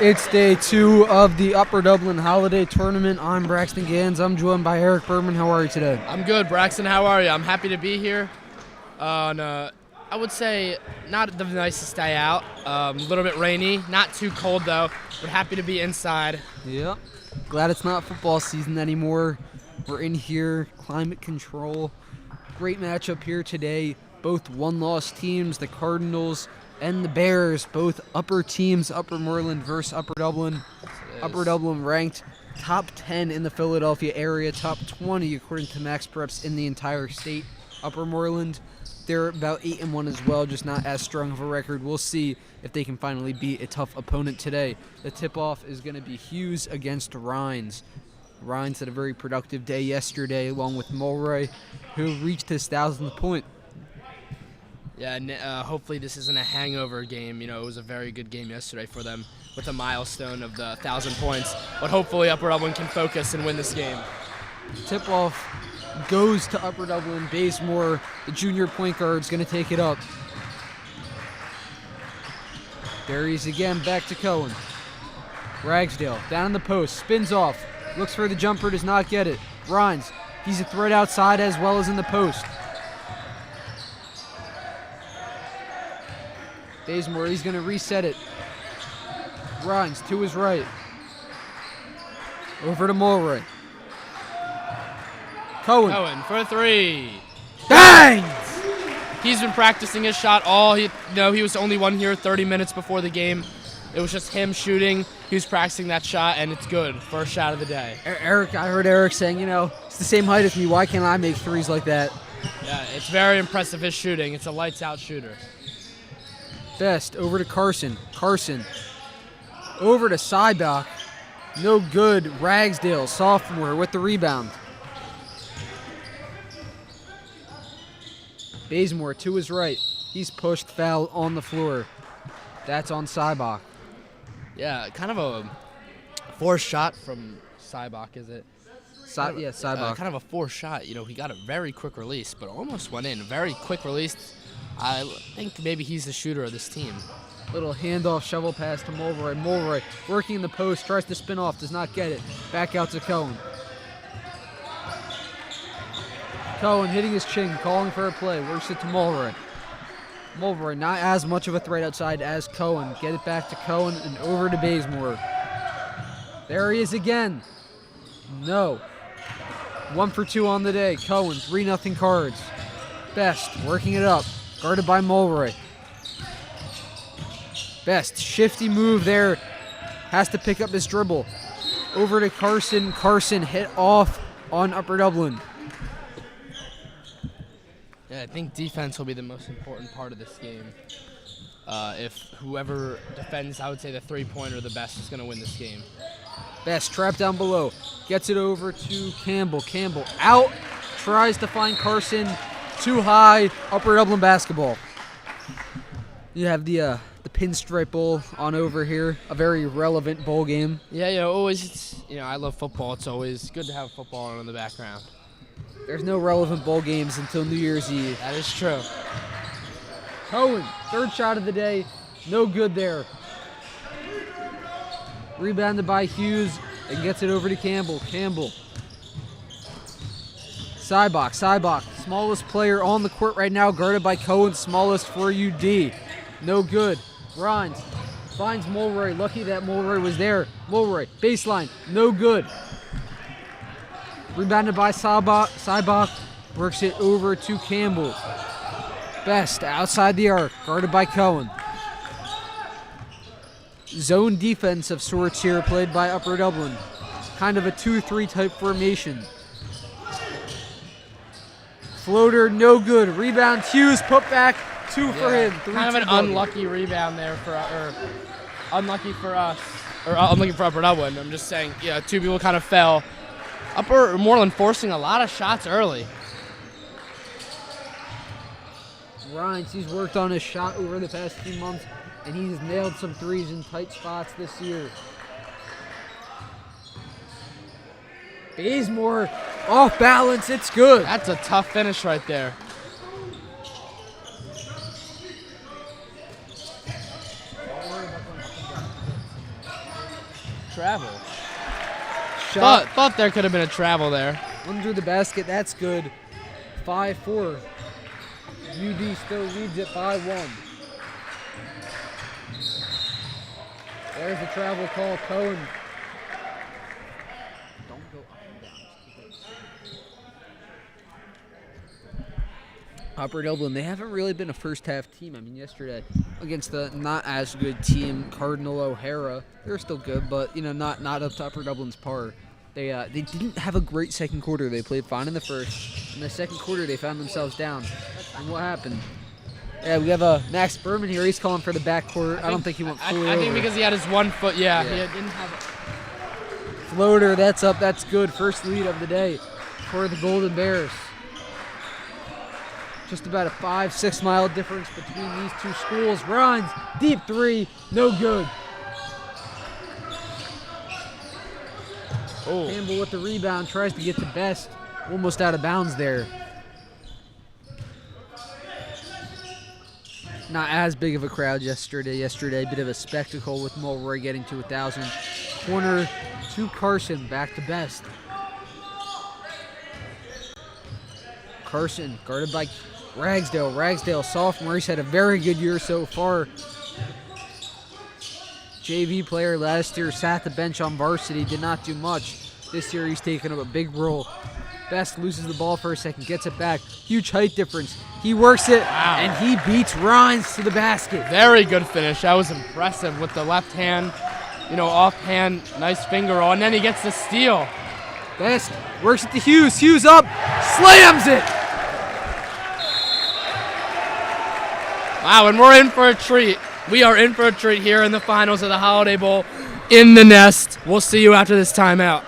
It's day 2 of the Upper Dublin Holiday Tournament. I'm Braxton Gans. I'm joined by Eric Berman. How are you today? I'm good, Braxton. How are you? I'm happy to be here. I would say not the nicest day out. A little bit rainy, not too cold though, but happy to be inside. Yep. Glad it's not football season anymore. We're in here, climate control. Great matchup here today. Both one-loss teams, the Cardinals and the Bears, both upper teams, Upper Moreland versus Upper Dublin. Upper Dublin ranked top 10 in the Philadelphia area, top 20 according to Max Preps in the entire state. Upper Moreland, they're about 8-1 as well, just not as strong of a record. We'll see if they can finally beat a tough opponent today. The tip-off is going to be Hughes against Rhines. Rhines had a very productive day yesterday, along with Mulroy, who reached his 1,000th point. Yeah, and hopefully this isn't a hangover game. You know, it was a very good game yesterday for them with a milestone of the 1,000 points. But hopefully Upper Dublin can focus and win this game. Tip-off goes to Upper Dublin. Bazemore, the junior point guard, is going to take it up. There he is again, back to Cohen. Ragsdale, down in the post, spins off, looks for the jumper, does not get it. Rhines, he's a threat outside as well as in the post. Bazemore, he's going to reset it. Rhines to his right. Over to Mulroy. Cohen for three. Bang! He's been practicing his shot all. He was the only one here 30 minutes before the game. It was just him shooting. He was practicing that shot, and it's good. First shot of the day. Eric, I heard Eric saying, it's the same height as me. Why can't I make threes like that? Yeah, it's very impressive, his shooting. It's a lights-out shooter. Best over to Carson. Carson over to Seibach. No good. Ragsdale, sophomore, with the rebound. Bazemore to his right. He's pushed, foul on the floor. That's on Seibach. Yeah, kind of a forced shot from Seibach, is it? Seibach. Kind of a forced shot. He got a very quick release, but almost went in. Very quick release. I think maybe he's the shooter of this team. Little handoff shovel pass to Mulroy. Mulroy working in the post, tries to spin off, does not get it. Back out to Cohen. Cohen hitting his chin, calling for a play. Works it to Mulroy. Mulroy not as much of a threat outside as Cohen. Get it back to Cohen and over to Bazemore. There he is again. No. 1 for 2 on the day. Cohen, 3-0 Cards. Best working it up. Guarded by Mulroy. Best shifty move there. Has to pick up his dribble. Over to Carson. Carson hit off on Upper Dublin. Yeah, I think defense will be the most important part of this game. If whoever defends, I would say the three-pointer, the best, is going to win this game. Best trapped down below. Gets it over to Campbell. Campbell out. Tries to find Carson. Too high. Upper Dublin basketball. You have the Pinstripe Bowl on over here. A very relevant bowl game. Yeah, always. I love football. It's always good to have football on in the background. There's no relevant bowl games until New Year's Eve. That is true. Cohen, third shot of the day. No good there. Rebounded by Hughes and gets it over to Campbell. Campbell. Seibach. Smallest player on the court right now, guarded by Cohen, smallest for UD. No good. Rhines finds Mulroy. Lucky that Mulroy was there. Mulroy, baseline, no good. Rebounded by Seibach. Works it over to Campbell. Best outside the arc, guarded by Cohen. Zone defense of sorts here, played by Upper Dublin. Kind of a 2-3 type formation. Floater, no good. Rebound, Hughes, put back, 2 for him. Kind of an unlucky rebound there unlucky for us, or unlucky for Upper Dublin. I'm just saying, 2 people kind of fell. Upper Moreland forcing a lot of shots early. Rhines, he's worked on his shot over the past few months, and he's nailed some threes in tight spots this year. Bazemore off balance, it's good. That's a tough finish right there. travel. Shot Thought there could have been a travel there. under the basket. That's good. 5-4. UD still leads it by 1. There's the travel call. Cohen. Don't go up and down. Upper Dublin, they haven't really been a first half team. I mean, yesterday against the not as good team, Cardinal O'Hara, they're still good, but not up to Upper Dublin's par. They didn't have a great second quarter. They played fine in the first. In the second quarter, they found themselves down. And what happened? Yeah, we have Max Berman here. He's calling for the backcourt. I don't think he went fully I think over. because he had his 1 foot. Yeah. He didn't have Floater, that's up. That's good. First lead of the day for the Golden Bears. Just about a 5-6 mile difference between these two schools. Runs, deep 3, no good. Oh. Campbell with the rebound, tries to get to Best. Almost out of bounds there. Not as big of a crowd yesterday. Bit of a spectacle with Mulroy getting to 1,000. Corner to Carson, back to Best. Carson guarded by Ragsdale. Ragsdale, sophomore, he's had a very good year so far. JV player last year, sat the bench on varsity, did not do much. This year he's taken up a big role. Best loses the ball for a second, gets it back. Huge height difference. He works it, and he beats Rhines to the basket. Very good finish. That was impressive with the left hand, offhand, nice finger roll, and then he gets the steal. Best works it to Hughes. Hughes up, slams it. Wow, and we're in for a treat. We are in for a treat here in the finals of the Holiday Bowl in the Nest. We'll see you after this timeout.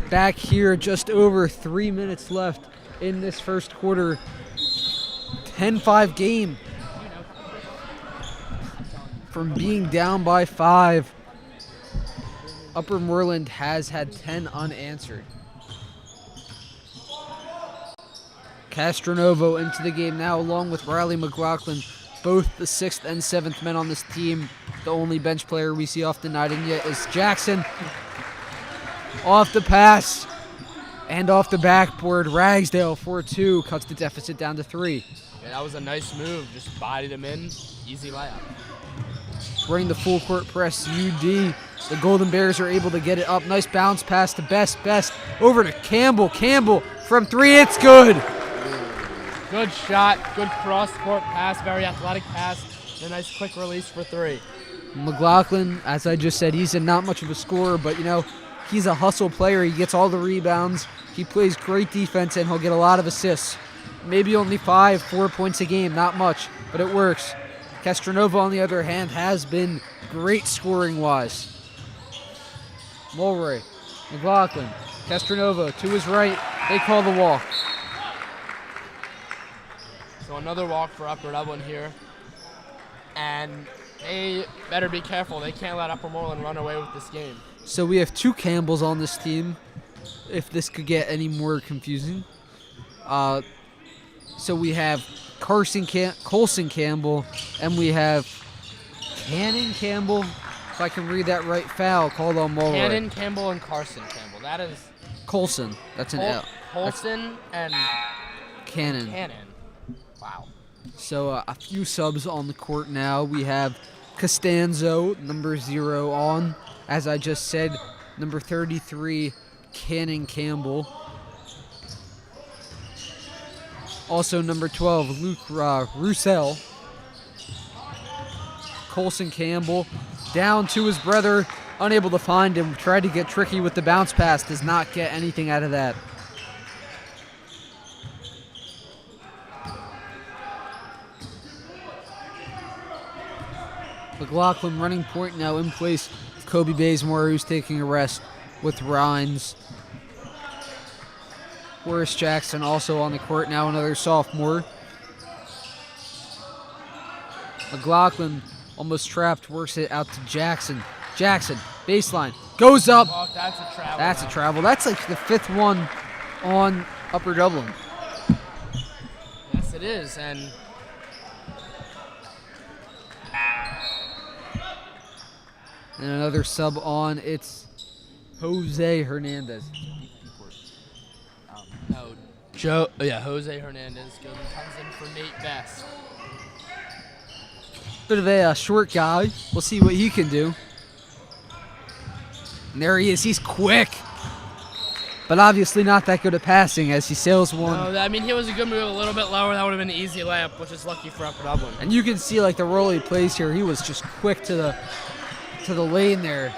Back here, just over 3 minutes left in this first quarter. 10-5 game. From being down by 5, Upper Moreland has had 10 unanswered. Castronovo into the game now, along with Riley McLaughlin, both the 6th and 7th men on this team. The only bench player we see off the night in yet is Jackson. Off the pass and off the backboard. Ragsdale 4-2 cuts the deficit down to 3. Yeah, that was a nice move. Just bodied him in. Easy layup. Running the full court press, UD. The Golden Bears are able to get it up. Nice bounce pass to Best. Best over to Campbell. Campbell from 3. It's good. Good shot. Good cross-court pass. Very athletic pass. And a nice quick release for 3. McLaughlin, as I just said, he's not much of a scorer, but he's a hustle player. He gets all the rebounds. He plays great defense, and he'll get a lot of assists. Maybe only 4 points a game, not much, but it works. Castronovo, on the other hand, has been great scoring-wise. Mulroy, McLaughlin, Castronovo to his right. They call the walk. So another walk for Upper Dublin here. And they better be careful. They can't let Upper Moreland run away with this game. So we have 2 Campbells on this team, if this could get any more confusing. So we have Colson Campbell, and we have Cannon Campbell, if I can read that right. Foul called on Mulroy. Cannon Campbell and Carson Campbell. That is Colson. That's an L. Colson and Cannon. Cannon. Wow. So a few subs on the court now. We have Costanzo, number 0, on. As I just said, number 33, Cannon Campbell. Also number 12, Luke Roussel. Colson Campbell down to his brother unable to find him. Tried to get tricky with the bounce pass. Does not get anything out of that. McLaughlin running point now in place. Kobe Bazemore, who's taking a rest with Rhines. Horace Jackson also on the court now, another sophomore. McLaughlin almost trapped, works it out to Jackson. Jackson, baseline, goes up. Oh, that's a travel. That's a travel. That's like the 5th one on Upper Dublin. Yes, it is. And another sub on, it's Jose Hernandez. Jose Hernandez comes in for Nate Best. Bit of a short guy. We'll see what he can do. And there he is. He's quick. But obviously not that good at passing as he sails one. No, I mean, he was a good move a little bit lower. That would have been an easy layup, which is lucky for Upper Dublin. And you can see like the role he plays here. He was just quick to the lane there.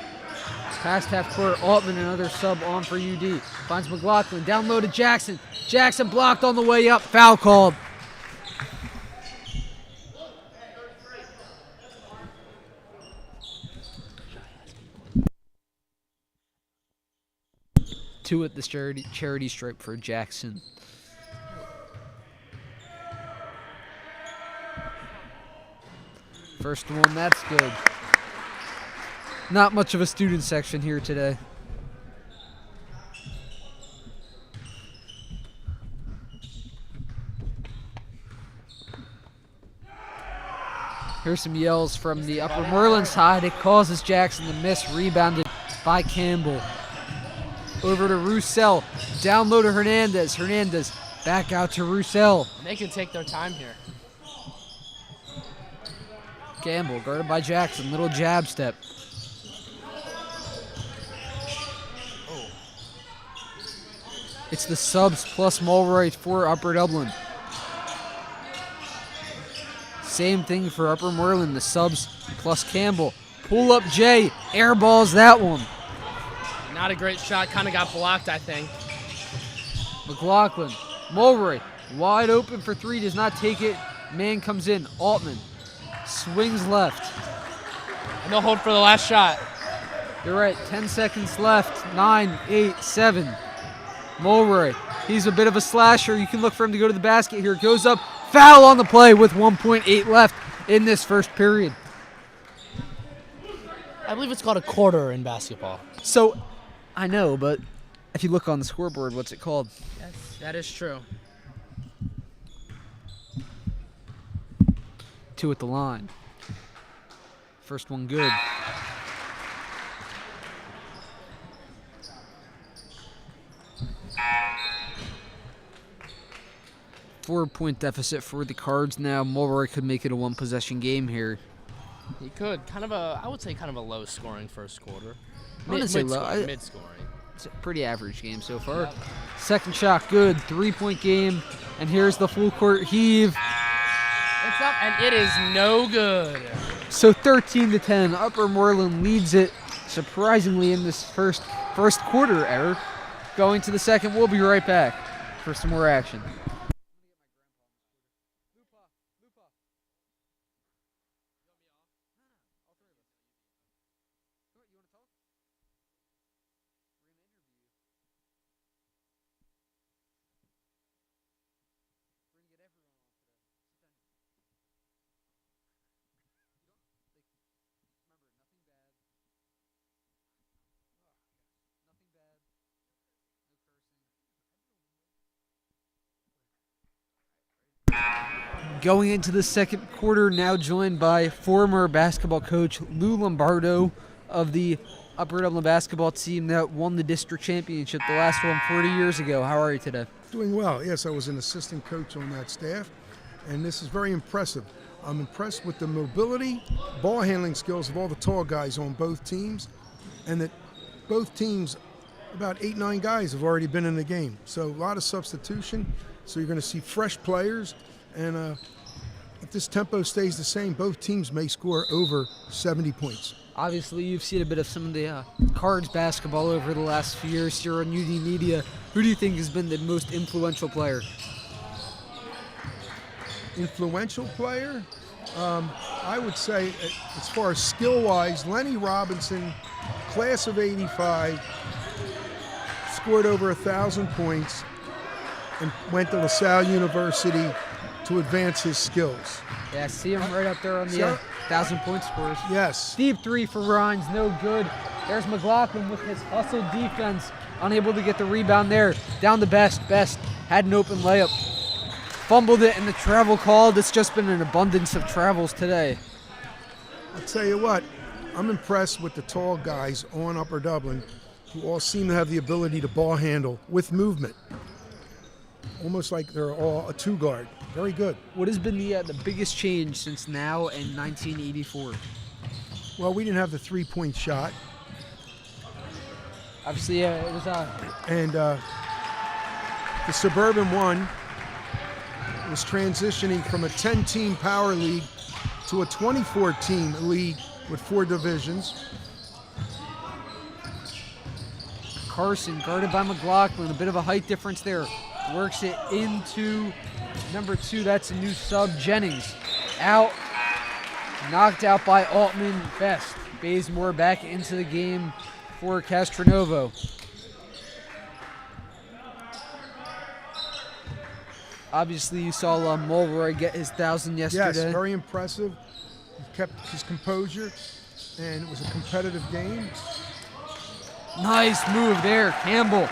Past half court, Altman, another sub on for UD. Finds McLaughlin, down low to Jackson. Jackson blocked on the way up, foul called. Two at the charity stripe for Jackson. First one, that's good. Not much of a student section here today. Here's some yells from the Upper Moreland side. It causes Jackson to miss. Rebounded by Campbell. Over to Roussel. Down low to Hernandez. Hernandez back out to Roussel. They can take their time here. Campbell guarded by Jackson. Little jab step. It's the subs plus Mulroy for Upper Dublin. Same thing for Upper Moreland. The subs plus Campbell. Pull up Jay. Airballs that one. Not a great shot. Kind of got blocked, I think. McLaughlin. Mulroy. Wide open for three. Does not take it. Man comes in. Altman. Swings left. And they'll hold for the last shot. You're right. 10 seconds left. 9, 8, 7. Mulroy. He's a bit of a slasher. You can look for him to go to the basket here. Goes up. Foul on the play with 1.8 left in this first period. I believe it's called a quarter in basketball. So, I know, but if you look on the scoreboard, what's it called? Yes, that is true. 2 at the line. First one good. Four-point deficit for the Cards now. Mulroy could make it a one-possession game here. He could. I would say kind of a low-scoring first quarter. Mid-scoring. It's a pretty average game so far. Yeah. Second shot, good. 3-point game. And here's the full-court heave. It's up, and it is no good. So 13-10. Upper Moreland leads it surprisingly in this first quarter, Eric. Going to the second, we'll be right back for some more action. Going into the second quarter, now joined by former basketball coach Lou Lombardo of the Upper Dublin basketball team that won the district championship, the last one 40 years ago. How are you today? Doing well. Yes, I was an assistant coach on that staff, and this is very impressive. I'm impressed with the mobility, ball handling skills of all the tall guys on both teams, and that both teams, about 8, 9 guys have already been in the game. So a lot of substitution, so you're going to see fresh players. And if this tempo stays the same, both teams may score over 70 points. Obviously, you've seen a bit of some of the Cards basketball over the last few years here on UD Media. Who do you think has been the most influential player? Influential player? I would say, as far as skill-wise, Lenny Robinson, class of '85, scored over 1,000 points and went to LaSalle University to advance his skills. Yeah, see him right up there on the 1,000-point scores. Yes. Deep three for Rhines, no good. There's McLaughlin with his hustle defense, unable to get the rebound there. Down to Best. Best had an open layup. Fumbled it and the travel called. It's just been an abundance of travels today. I'll tell you what, I'm impressed with the tall guys on Upper Dublin who all seem to have the ability to ball handle with movement. Almost like they're all a two-guard. Very good. What has been the biggest change since now and 1984? Well, we didn't have the three-point shot. Obviously, it was And the Suburban One was transitioning from a 10-team power league to a 24-team league with 4 divisions. Carson guarded by McLaughlin. A bit of a height difference there. Works it into number 2. That's a new sub, Jennings. Out. Knocked out by Altman. Best. Bazemore back into the game for Castronovo. Obviously, you saw Mulroy get his 1,000 yesterday. Yes, very impressive. He kept his composure, and it was a competitive game. Nice move there, Campbell.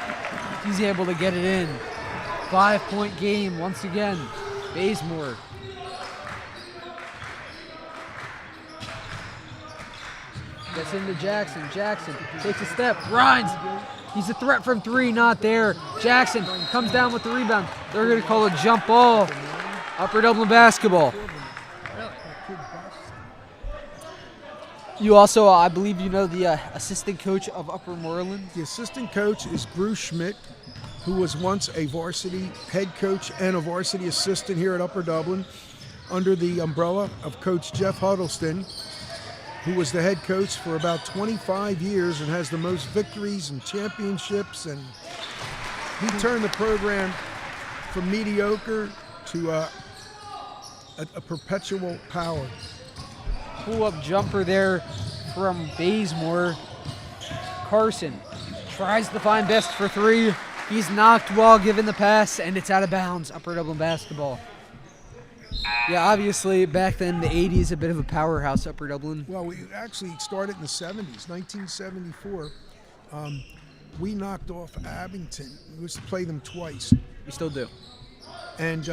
He's able to get it in. 5-point game once again. Bazemore. Gets into Jackson. Jackson takes a step. Rhines. He's a threat from 3, not there. Jackson comes down with the rebound. They're going to call a jump ball. Upper Dublin basketball. You also, I believe you know the assistant coach of Upper Moreland. The assistant coach is Bruce Schmidt, who was once a varsity head coach and a varsity assistant here at Upper Dublin under the umbrella of Coach Jeff Huddleston, who was the head coach for about 25 years and has the most victories and championships. And he turned the program from mediocre to a perpetual power. Pull-up jumper there from Bazemore. Carson tries to find Best for 3. He's knocked while given the pass, and it's out of bounds. Upper Dublin basketball. Yeah, obviously, back then, the 80s, a bit of a powerhouse, Upper Dublin. Well, we actually started in the 70s, 1974. We knocked off Abington. We used to play them twice. We still do. And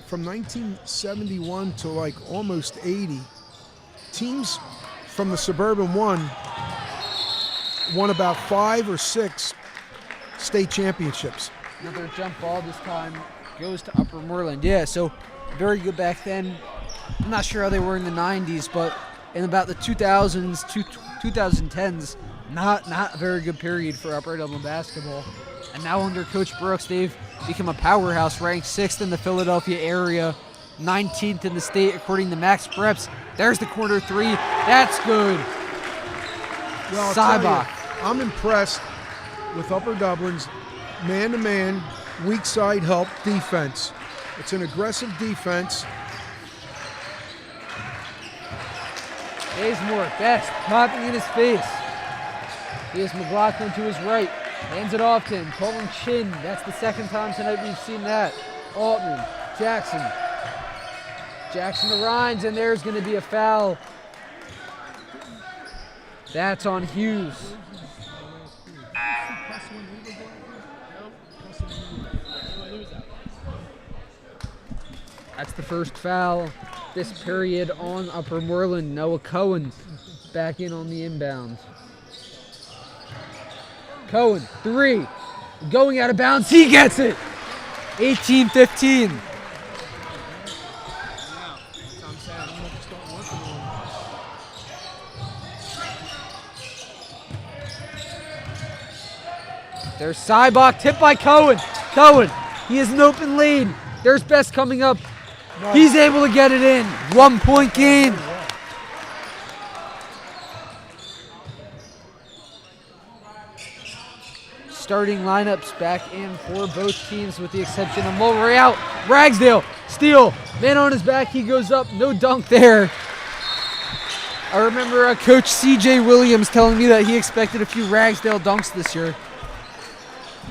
from 1971 to like almost 80, teams from the Suburban One won about 5 or 6 state championships. Another jump ball this time goes to Upper Moreland. Yeah, so very good back then. I'm not sure how they were in the 90s, but in about the 2000s, 2010s, not a very good period for Upper Dublin basketball. And now under Coach Brooks, they've become a powerhouse, ranked 6th in the Philadelphia area, 19th in the state according to Max Preps. There's the corner 3. That's good. Well, Sybach. I'm impressed with Upper Dublin's man-to-man, weak side help defense. It's an aggressive defense. Bazemore, Best, popping in his face. Here's McLaughlin to his right. Hands it off to him. Colin Chin. That's the second time tonight we've seen that. Altman, Jackson. Jackson to Rhines, and there's going to be a foul. That's on Hughes. That's the first foul this period on Upper Moreland. Noah Cohen back in on the inbound. Cohen, 3. Going out of bounds. He gets it. 18-15. There's Sybach, tipped by Cohen. Cohen, he has an open lane. There's Best coming up. He's able to get it in. 1-point game. starting lineups back in for both teams with the exception of Mulray out. Ragsdale, steal, man on his back, he goes up, no dunk there. I remember Coach C.J. Williams telling me that he expected a few Ragsdale dunks this year.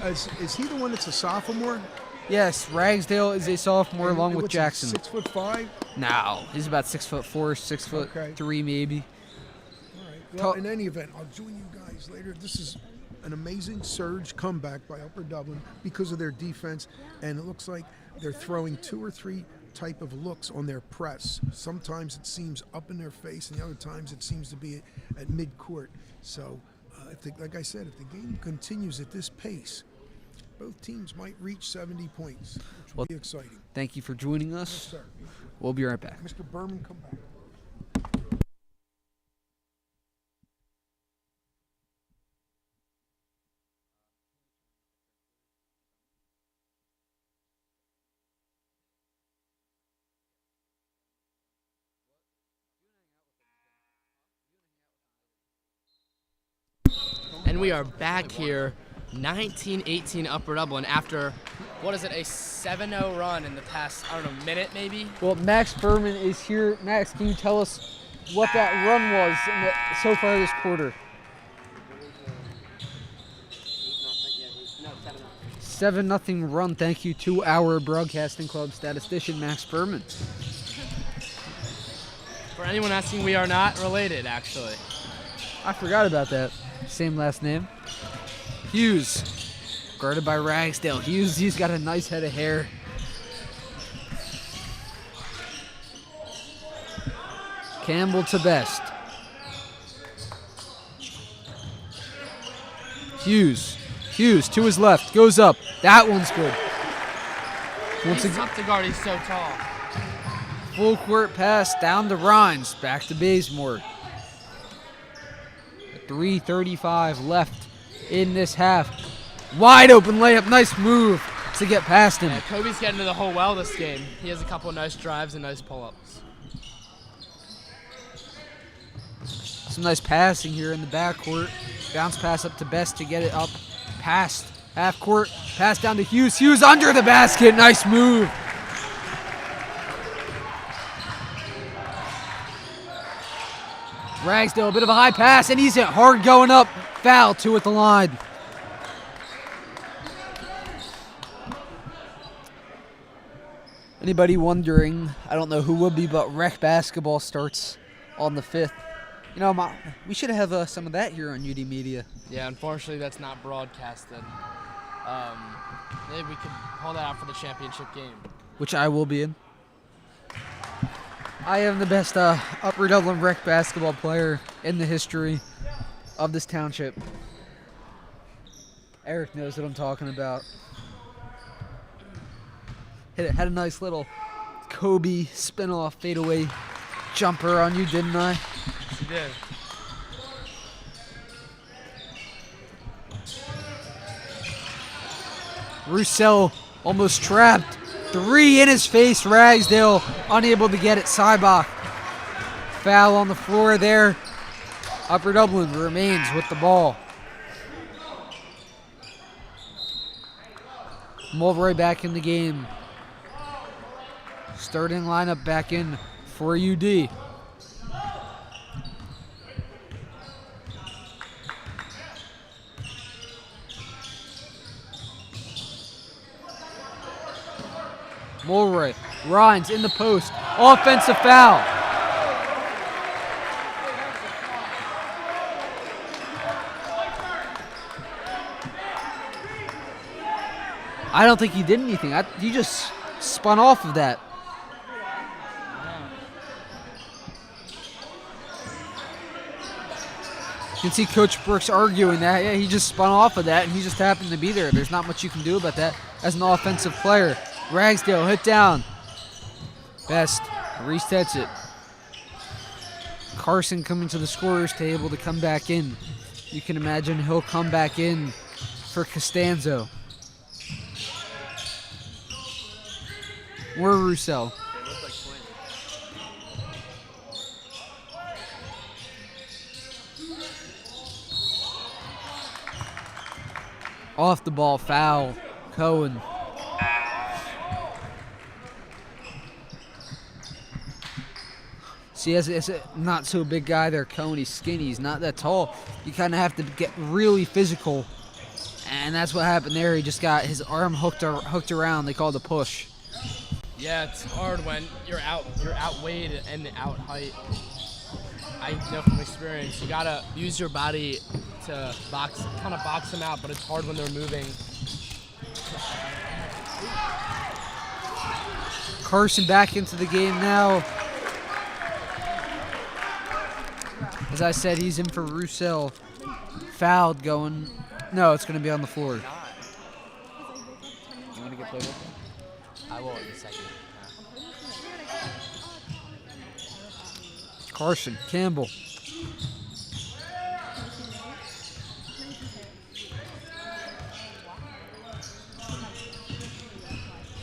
Is he the one that's a sophomore? Yes, Ragsdale is a sophomore along with Jackson. 6'5"? No, he's about 6'4", 6'3" maybe. All right. Well, in any event, I'll join you guys later. This is an amazing surge comeback by Upper Dublin because of their defense, and it looks like they're throwing 2 or 3 type of looks on their press. Sometimes it seems up in their face, and the other times it seems to be at mid-court. So, like I said, if the game continues at this pace, both teams might reach 70 points, which will be exciting. Thank you for joining us. Yes, sir. We'll be right back. Mr. Berman, come back. And we are back here, 19-18 Upper Dublin after, what is it, a 7-0 run in the past, I don't know, minute maybe? Well, Max Berman is here. Max, can you tell us what that run was so far this quarter? 7-0 run, thank you to our Broadcasting Club statistician, Max Berman. For anyone asking, we are not related, actually. I forgot about that. Same last name. Hughes, guarded by Ragsdale. He's got a nice head of hair. Campbell to Best. Hughes to his left, goes up. That one's good. He's tough to guard, he's so tall. Full court pass down to Rhines, back to Bazemore. 3:35 left in this half. Wide open layup, nice move to get past him. Yeah, Kobe's getting to the hole well this game. He has a couple of nice drives and nice pull-ups. Some nice passing here in the backcourt. Bounce pass up to Best to get it up past half court. Pass down to Hughes. Hughes under the basket, nice move. Ragsdale, a bit of a high pass, and he's hit hard going up. Foul, 2 at the line. Anybody wondering, I don't know who would be, but rec basketball starts on the 5th. You know, we should have some of that here on UD Media. Yeah, unfortunately that's not broadcasted. Maybe we could pull that out for the championship game. Which I will be in. I am the best Upper Dublin rec basketball player in the history of this township. Eric knows what I'm talking about. Had a nice little Kobe spin-off fadeaway jumper on you, didn't I? Yes, you did. Roussel almost trapped. 3 in his face. Ragsdale unable to get it. Seibach. Foul on the floor there. Upper Dublin remains with the ball. Mulroy back in the game. Starting lineup back in for UD. Mulroy, Rhines in the post, offensive foul. I don't think he did anything. He just spun off of that. You can see Coach Brooks arguing that. Yeah, he just spun off of that, and he just happened to be there. There's not much you can do about that as an offensive player. Ragsdale hit down. Best resets it. Carson coming to the scorer's table to come back in. You can imagine he'll come back in for Costanzo. Or Roussel. Off the ball foul. Cohen. See, as a not so big guy there, Cohen, he's skinny. He's not that tall. You kind of have to get really physical. And that's what happened there. He just got his arm hooked around. They call it a push. Yeah, it's hard when you're outweighed and out height. I know from experience, you gotta use your body to kind of box them out, but it's hard when they're moving. Carson back into the game now. As I said, he's in for Roussel. Fouled going. No, it's going to be on the floor. You want to get played with? I will in a second. Carson, Campbell.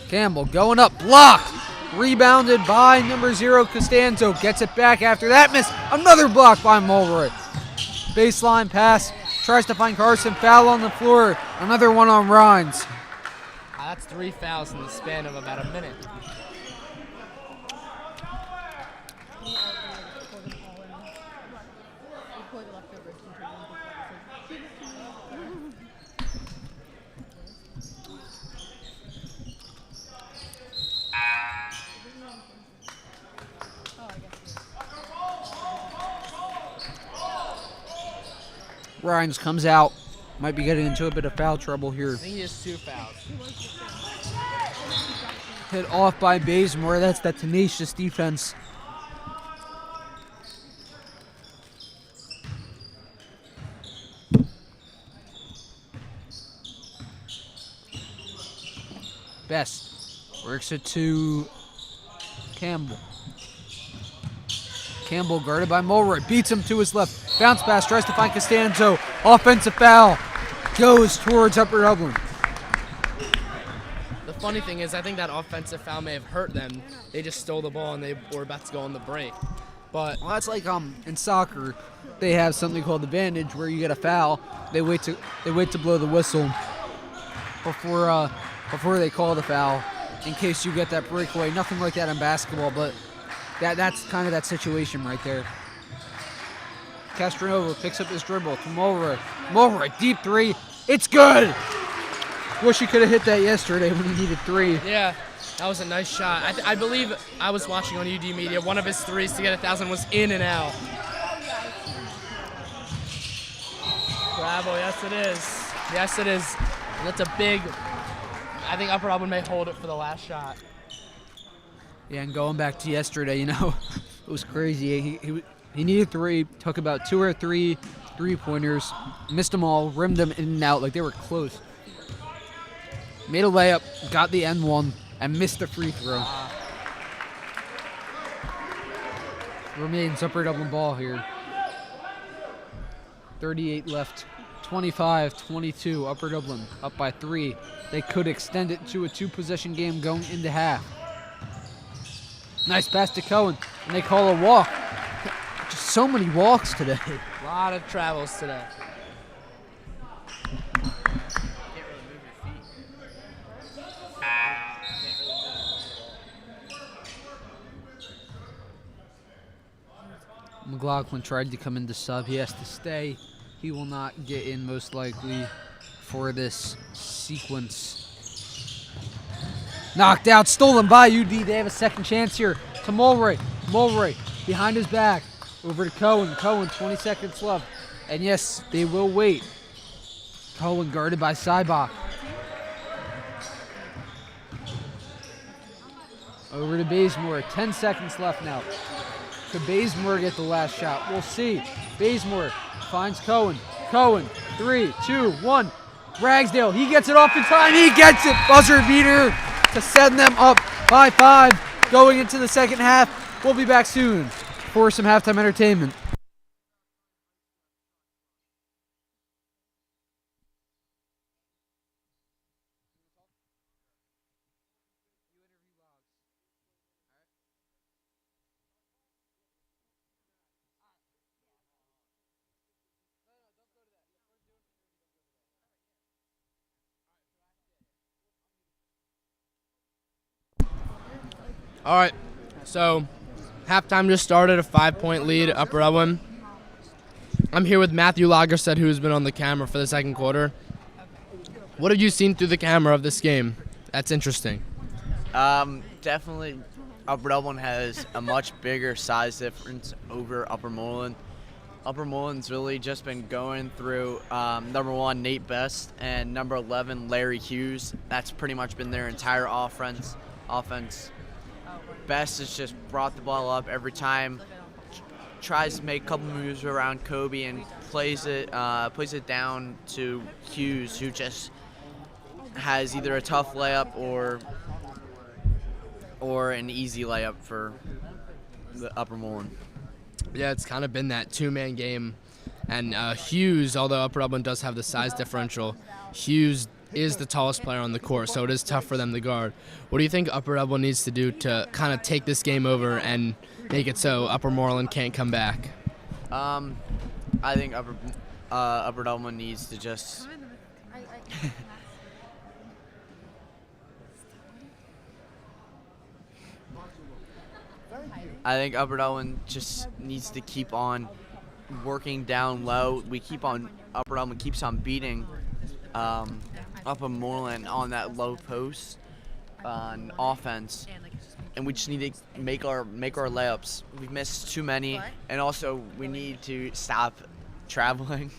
Campbell going up, blocked. Rebounded by number 0, Costanzo. Gets it back after that miss. Another block by Mulroy. Baseline pass. Tries to find Carson. Foul on the floor. Another one on Rhines. That's 3 fouls in the span of about a minute. Rhines comes out. Might be getting into a bit of foul trouble here. I think he has 2 fouls. Hit off by Bazemore. That's that tenacious defense. Best works it to Campbell. Campbell guarded by Mulroy. Beats him to his left. Bounce pass. Tries to find Costanzo. Offensive foul. Goes towards Upper Dublin. The funny thing is, I think that offensive foul may have hurt them. They just stole the ball and they were about to go on the break. But Well, that's like in soccer, they have something called advantage where you get a foul. They wait to blow the whistle before they call the foul in case you get that breakaway. Nothing like that in basketball, but that's kind of that situation right there. Castronova picks up his dribble to Mulroy. Mulroy, deep 3. It's good. Wish he could have hit that yesterday when he needed 3. yeah, that was a nice shot. I believe I was watching on UD Media. One of his 3s to get 1,000 was in and out. Bravo, yes it is. Yes it is. And that's a big, I think Upper Dublin may hold it for the last shot. Yeah, and going back to yesterday, it was crazy. He needed 3, took about 2 or 3 3-pointers, missed them all, rimmed them in and out like they were close. Made a layup, got the end one, and missed the free throw. Remains Upper Dublin ball here. 38 left. 25-22, Upper Dublin up by 3. They could extend it to a 2-possession game going into half. Nice pass to Cohen, and they call a walk. Just so many walks today. A lot of travels today. McLaughlin tried to come in to sub. He has to stay. He will not get in most likely for this sequence. Knocked out, stolen by UD. They have a second chance here to Mulroy. Mulroy behind his back. Over to Cohen. Cohen, 20 seconds left. And yes, they will wait. Cohen guarded by Seibach. Over to Bazemore. 10 seconds left now. Could Bazemore get the last shot? We'll see. Bazemore finds Cohen. Cohen, 3, 2, 1. Ragsdale, he gets it off in time. He gets it. Buzzer beater to send them up by 5 going into the second half. We'll be back soon for some halftime entertainment. All right, so halftime just started, a 5-point lead, Upper Elwyn. I'm here with Matthew Lagerstedt, who's been on the camera for the second quarter. What have you seen through the camera of this game that's interesting? Definitely, Upper Dublin has a much bigger size difference over Upper Moreland. Upper Moreland's really just been going through number 1, Nate Best, and number 11, Larry Hughes. That's pretty much been their entire offense. Best has just brought the ball up every time, tries to make a couple moves around Kobe, and plays it down to Hughes, who just has either a tough layup or an easy layup for the Upper Moreland. Yeah, it's kind of been that two-man game. And Hughes, although Upper Dublin does have the size differential, Hughes is the tallest player on the court, so it is tough for them to guard. What do you think Upper Dublin needs to do to kind of take this game over and make it so Upper Moreland can't come back? I think Upper Dublin needs to just I think Upper Dublin just needs to keep on working down low. Upper Dublin keeps on beating Upper Moreland on that low post on offense, and we just need to make our layups. We've missed too many, and also we need to stop traveling.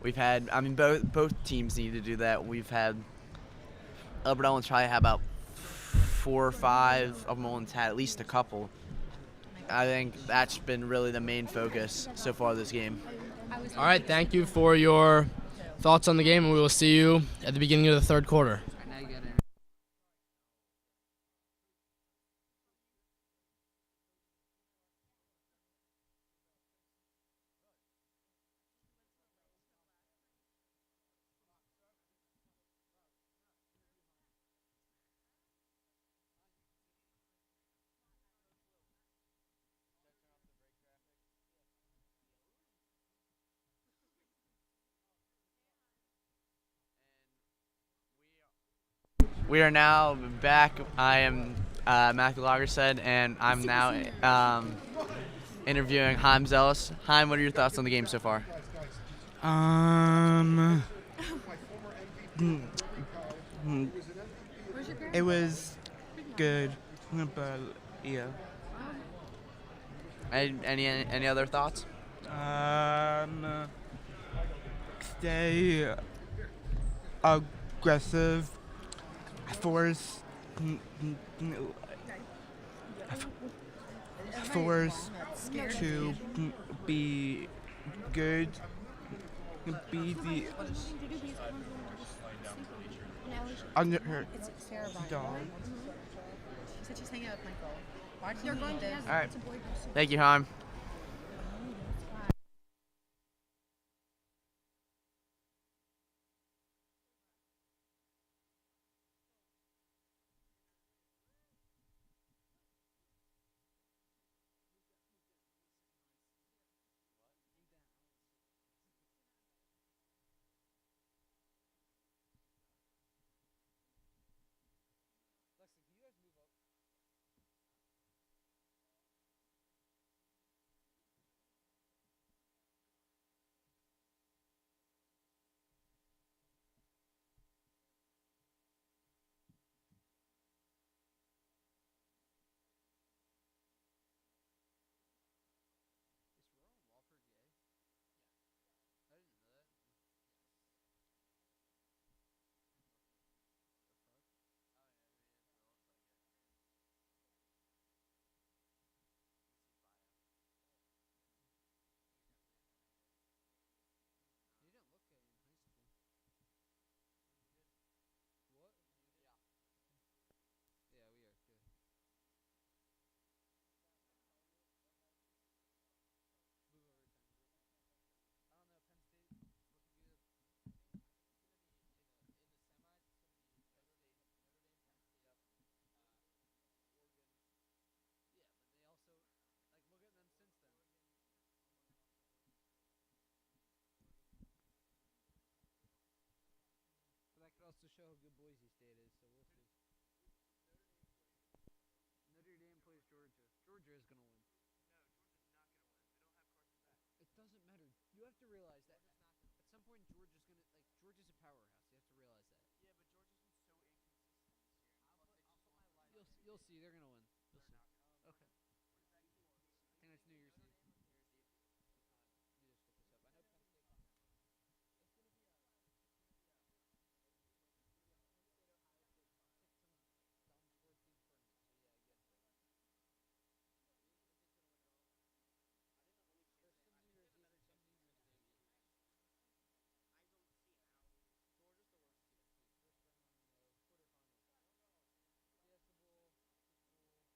Both teams need to do that. We've had Upper Dublin's probably had about 4 or 5. Upper Moreland's had at least a couple. I think that's been really the main focus so far this game. All right, thank you for your thoughts on the game, and we will see you at the beginning of the third quarter. We are now back. I am Matthew Lagerstedt, and I'm now interviewing Haim Zealous. Haim, what are your thoughts on the game so far? It was good, but yeah. Any other thoughts? Stay aggressive, force to be good, be the underdog. All right. Thank you, Haim. That could also show how good Boise State is, so we'll see. Notre Dame plays Georgia is going to win. No, Georgia's not gonna win. They don't have Carson back. It doesn't matter. You have to realize that at some point Georgia's going to Georgia's a powerhouse. You have to realize that. Yeah, but Georgia's been so inconsistent this year. I'll put my line. You'll see. They're going to win. You'll see. They're not gonna Okay. I think that's New Year's Eve. Here's the Let me just look this up. I know Penn State. It's going to be some dumb 14 tournament. So yeah, I guess so. There's some New Year's Eve and some New Year's Day games. I don't see how Georgia's the worst team. First round, quarterfinals. Yeah, it's a bowl.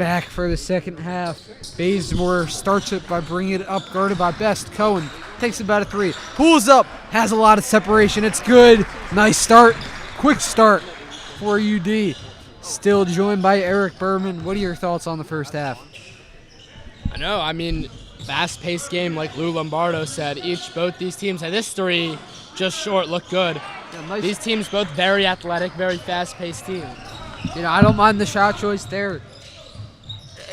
back for the second half. Bazemore starts it by bringing it up, guarded by Best. Cohen takes about a three, pulls up, has a lot of separation. It's good. Nice start. Quick start for UD. Still joined by Eric Berman. What are your thoughts on the first half? I know. I mean, fast-paced game, like Lou Lombardo said. Both these teams had this three just short, look good. Yeah, nice. These teams both very athletic, very fast-paced teams. I don't mind the shot choice there.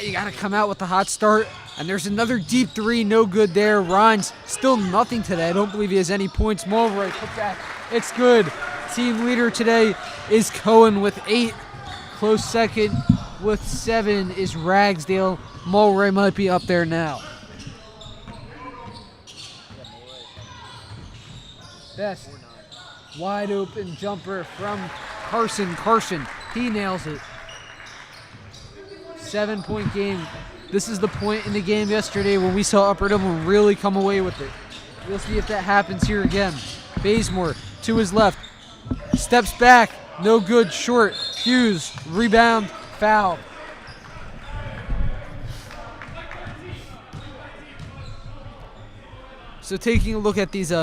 You got to come out with the hot start. And there's another deep three, no good there. Rhines, still nothing today. I don't believe he has any points. Mulroy, put back. It's good. Team leader today is Cohen with 8. Close second with 7 is Ragsdale. Mulroy might be up there now. Best. Wide open jumper from Carson. Carson, he nails it. 7-point game. This is the point in the game yesterday when we saw Upper Dublin really come away with it. We'll see if that happens here again. Bazemore to his left. Steps back. No good. Short. Hughes. Rebound. Foul. So taking a look at these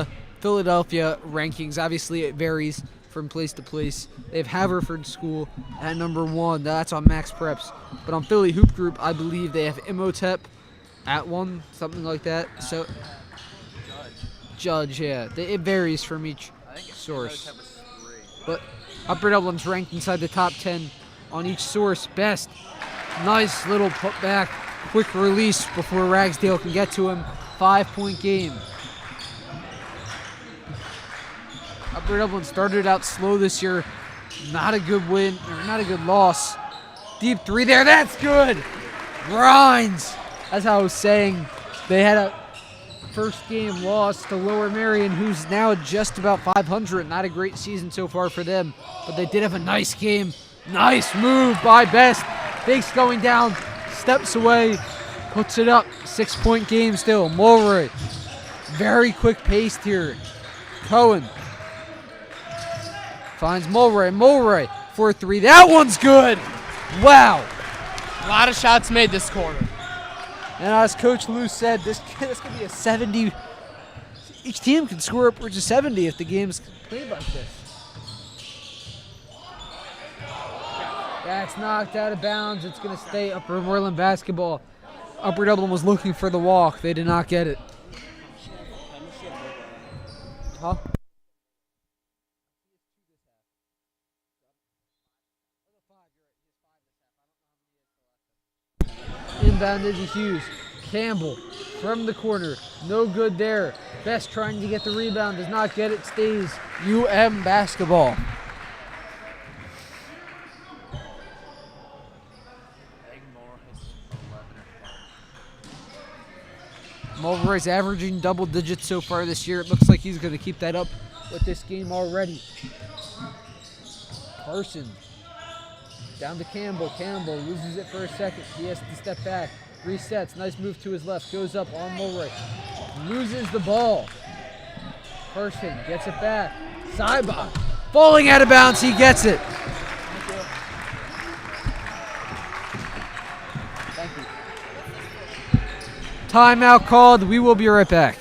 Philadelphia rankings, obviously it varies from place to place. They have Haverford School at number 1. That's on Max Preps. But on Philly Hoop Group, I believe they have Imhotep at 1, something like that. So Judge, yeah. It varies from each source. But Upper Dublin's ranked inside the top 10 on each source. Best. Nice little putback. Quick release before Ragsdale can get to him. 5-point game. Upper Dublin started out slow this year. Not a good win, or not a good loss. Deep three there, that's good! Rhines! As I was saying, they had a first game loss to Lower Merion, who's now just about 500. Not a great season so far for them, but they did have a nice game. Nice move by Best. Bake's going down, steps away, puts it up. 6-point game still. Mulroy, very quick paced here. Cohen finds Mulroy. Mulroy for 3. That one's good. Wow. A lot of shots made this quarter. And as Coach Lou said, this could be a 70. Each team can score upwards of 70 if the game's played like this. That's knocked out of bounds. It's going to stay Upper Moreland basketball. Upper Dublin was looking for the walk. They did not get it. Huh? Inbounded to Hughes. Campbell from the corner. No good there. Best trying to get the rebound. Does not get it. Stays UM basketball. Mulroy's averaging double digits so far this year. It looks like he's going to keep that up with this game already. Carson down to Campbell. Campbell loses it for a second. He has to step back. Resets. Nice move to his left. Goes up on Mulroy. Loses the ball. Carson gets it back. Saiba falling out of bounds. He gets it. Thank you. Timeout called. We will be right back.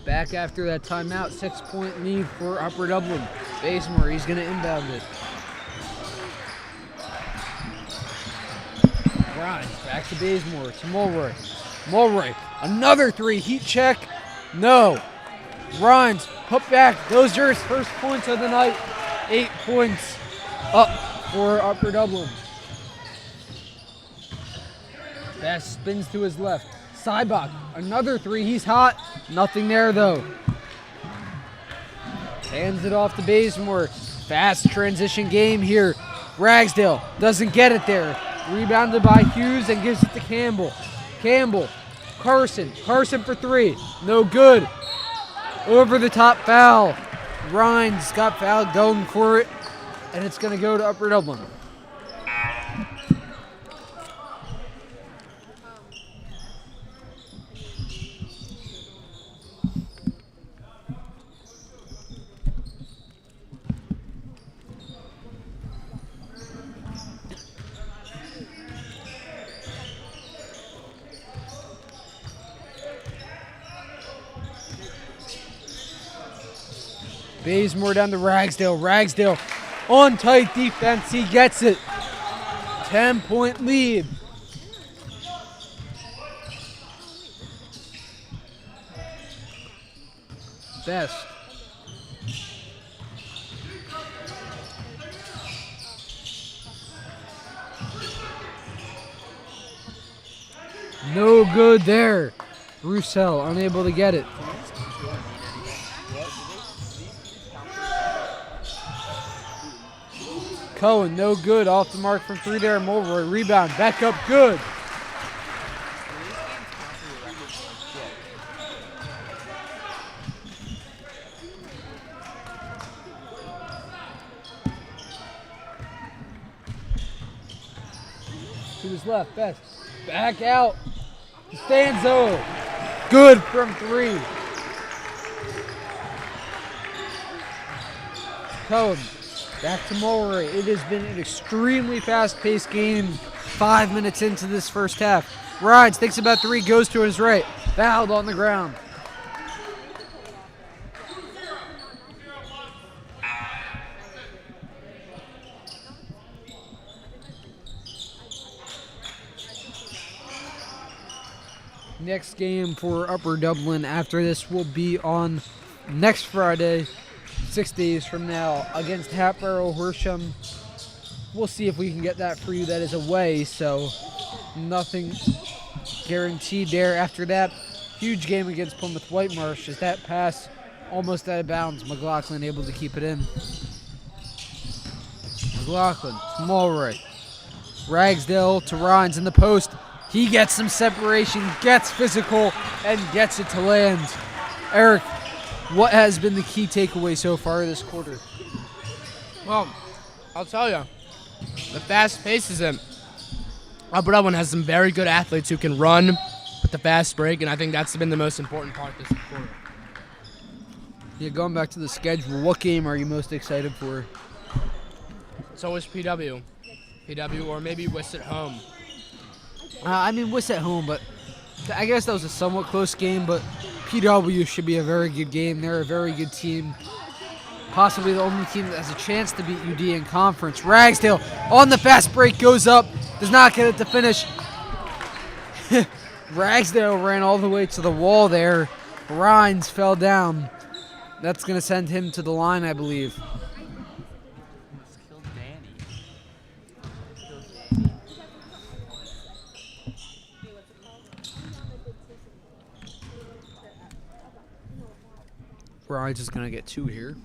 Back after that timeout, 6-point lead for Upper Dublin. Bazemore, he's going to inbound it. Grimes back to Bazemore, to Mulroy. Mulroy, another three, heat check. No. Grimes, put back. Those are his first points of the night. 8 points up for Upper Dublin. Bass spins to his left. Seibach, another three, he's hot. Nothing there though. Hands it off to Bazemore. Fast transition game here. Ragsdale doesn't get it there. Rebounded by Hughes and gives it to Campbell. Campbell, Carson for three. No good. Over the top foul. Rhines got fouled going for it, and it's going to go to Upper Dublin. Bazemore down to Ragsdale. Ragsdale on tight defense. He gets it. 10-point lead. Best. No good there. Roussel unable to get it. Cohen, no good. Off the mark from three there. Mulroy, rebound. Back up, good. To his left, Best. Back out. Costanzo. Good from three. Cohen. Back to Mulroy. It has been an extremely fast-paced game 5 minutes into this first half. Rides, thinks about three, goes to his right. Fouled on the ground. Next game for Upper Dublin after this will be on next Friday, 6 days from now, against Hatboro Horsham. We'll see if we can get that for you. That is away, so nothing guaranteed there. After that, huge game against Plymouth Whitemarsh. As that pass almost out of bounds, McLaughlin able to keep it in. McLaughlin, Mulroy, Ragsdale to Rhines in the post. He gets some separation, gets physical, and gets it to land. Eric, what has been the key takeaway so far this quarter? Well, I'll tell you, the fast pace is in. Upper Dublin has some very good athletes who can run with the fast break, and I think that's been the most important part this quarter. Yeah, going back to the schedule, what game are you most excited for? So is PW. PW or maybe West at home. Wiss at home, but I guess that was a somewhat close game, but PW should be a very good game. They're a very good team. Possibly the only team that has a chance to beat UD in conference. Ragsdale on the fast break, goes up, does not get it to finish. Ragsdale ran all the way to the wall there. Rhines fell down. That's going to send him to the line, I believe. Rhines is going to get two here.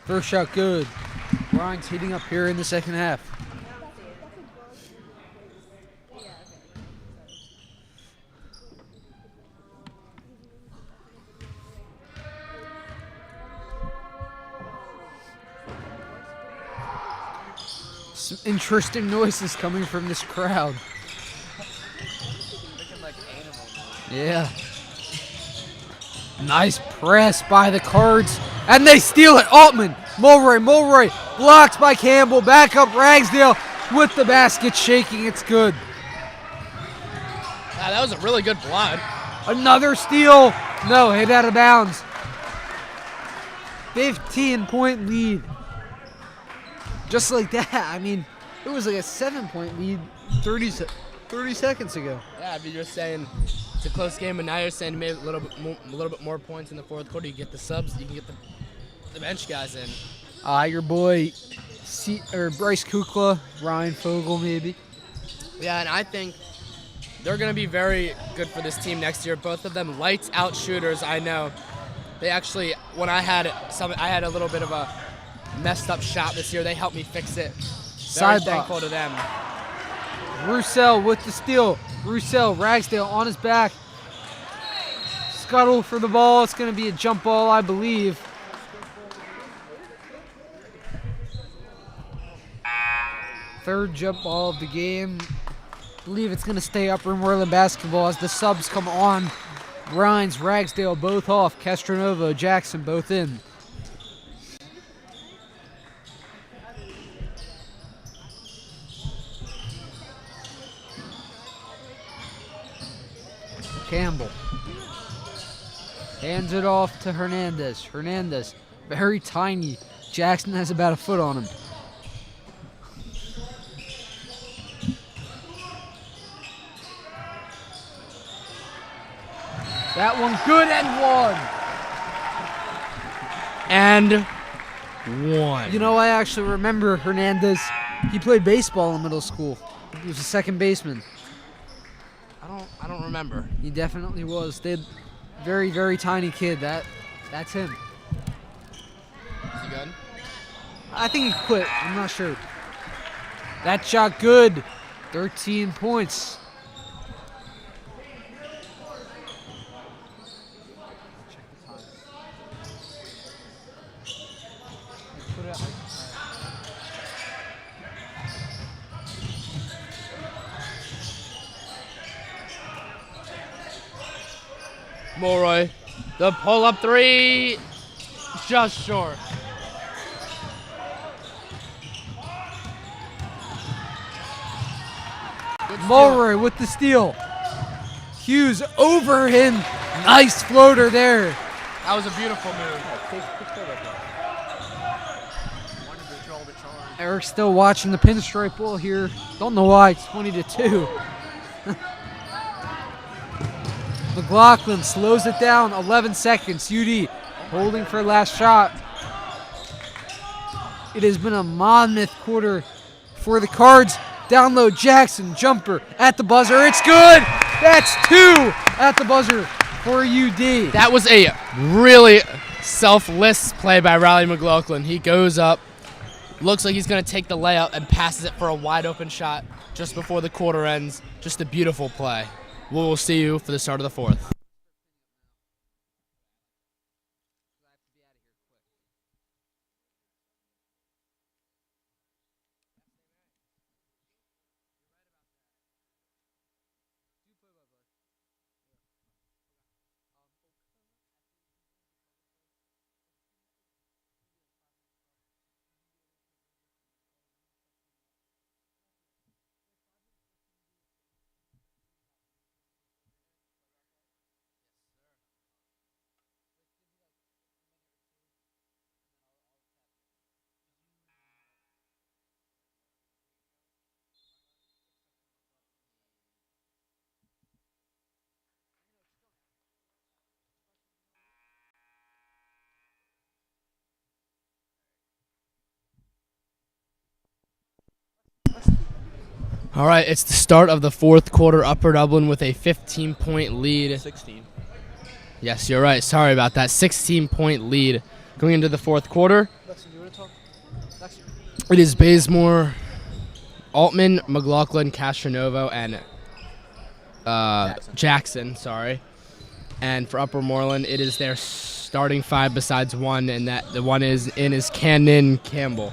First shot good. Rhines heating up here in the second half. Some interesting noises coming from this crowd. Yeah. Nice press by the Cards. And they steal it. Altman, Mulroy blocked by Campbell. Back up Ragsdale with the basket shaking. It's good. Yeah, that was a really good block. Another steal. No, hit out of bounds. 15-point lead. Just like that. I mean, it was like a 7-point lead 30 seconds ago. Yeah, if you're just saying it's a close game, and now you're saying maybe a little bit more points in the fourth quarter. You get the subs, you can get the bench guys in. Your boy, Bryce Kukla, Ryan Fogel, maybe. Yeah, and I think they're going to be very good for this team next year. Both of them lights out shooters. I know. They actually, when I had a little bit of a messed up shot this year. They helped me fix it. Very thankful to them. Roussel with the steal. Roussel, Ragsdale on his back. Scuttle for the ball. It's going to be a jump ball, I believe. Third jump ball of the game. I believe it's going to stay Upper Moreland basketball as the subs come on. Rhines, Ragsdale both off. Castronovo, Jackson both in. Campbell hands it off to Hernandez. Hernandez, very tiny. Jackson has about a foot on him. That one good and one. You know, I actually remember Hernandez. He played baseball in middle school. He was a second baseman. I don't remember. He definitely was. They had very, very tiny kid. That's him. Is he good? I think he quit. I'm not sure. That shot good. 13 points. Mulroy, the pull-up three, just short. Mulroy with the steal. Hughes over him. Nice floater there. That was a beautiful move. Eric's still watching the pinstripe ball here. Don't know why. It's 20-2. McLaughlin slows it down. 11 seconds. UD holding for last shot. It has been a monmouth quarter for the Cards. Down low, Jackson, jumper at the buzzer. It's good. That's 2 at the buzzer for UD. That was a really selfless play by Riley McLaughlin. He goes up, looks like he's going to take the layup and passes it for a wide open shot just before the quarter ends. Just a beautiful play. We will see you for the start of the fourth. All right, it's the start of the fourth quarter. Upper Dublin with a 15-point lead. 16. Yes, you're right. Sorry about that. 16-point lead going into the fourth quarter. It is Bazemore, Altman, McLaughlin, Castronovo, and Jackson. Sorry. And for Upper Moreland, it is their starting five besides one, and that the one is Cannon Campbell.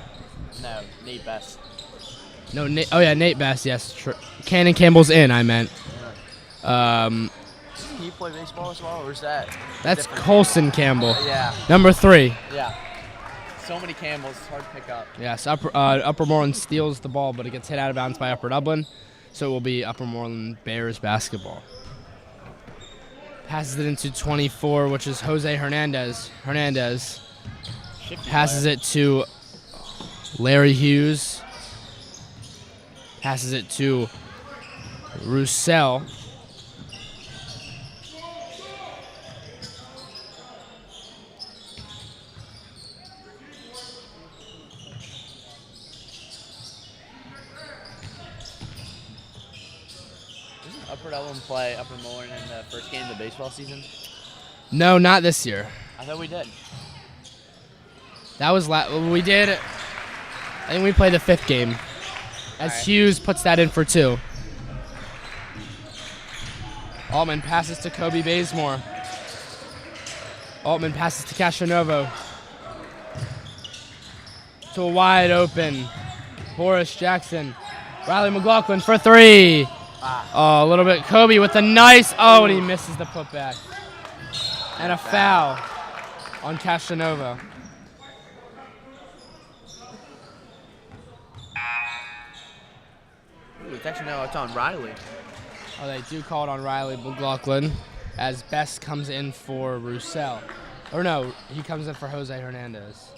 No, Nate Best. No, Nate Bass, yes. Cannon Campbell's in, I meant. Can you play baseball as well, or is that? That's Colson Campbell. Yeah. Number 3. Yeah. So many Campbells, it's hard to pick up. Yes, Upper Moreland steals the ball, but it gets hit out of bounds by Upper Dublin. So it will be Upper Moreland Bears basketball. Passes it into 24, which is Jose Hernandez. Hernandez passes it to Larry Hughes. Passes it to Roussel. Upper Dublin play Upper Moreland in the first game of the baseball season? No, not this year. I thought we did. That was we did. I think we played the 5th game, as Alright. Hughes puts that in for 2. Altman passes to Kobe Bazemore. Altman passes to Castronovo. To a wide open Boris Jackson. Riley McLaughlin for 3. Oh, a little bit. Kobe with a nice. Oh, and he misses the putback. And a foul on Castronovo. Ooh, it's actually no, it's on Riley. Oh, they do call it on Riley McLaughlin as Best comes in for Roussel. Or no, he comes in for Jose Hernandez.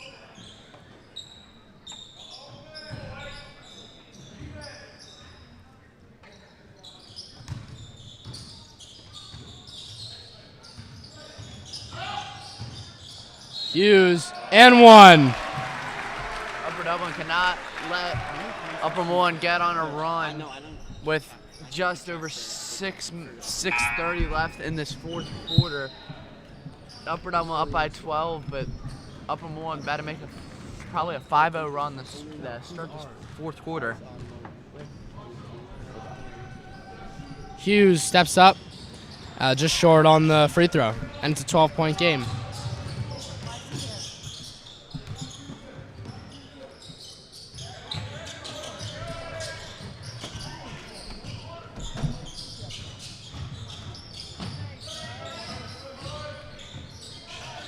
Hughes and 1. Upper Dublin cannot let Upper Moreland get on a run with just over 6:30 left in this 4th quarter. Upper Dublin up by 12, but Upper Moreland about to make probably a 5-0 run to start this 4th quarter. Hughes steps up, just short on the free throw, and it's a 12-point game.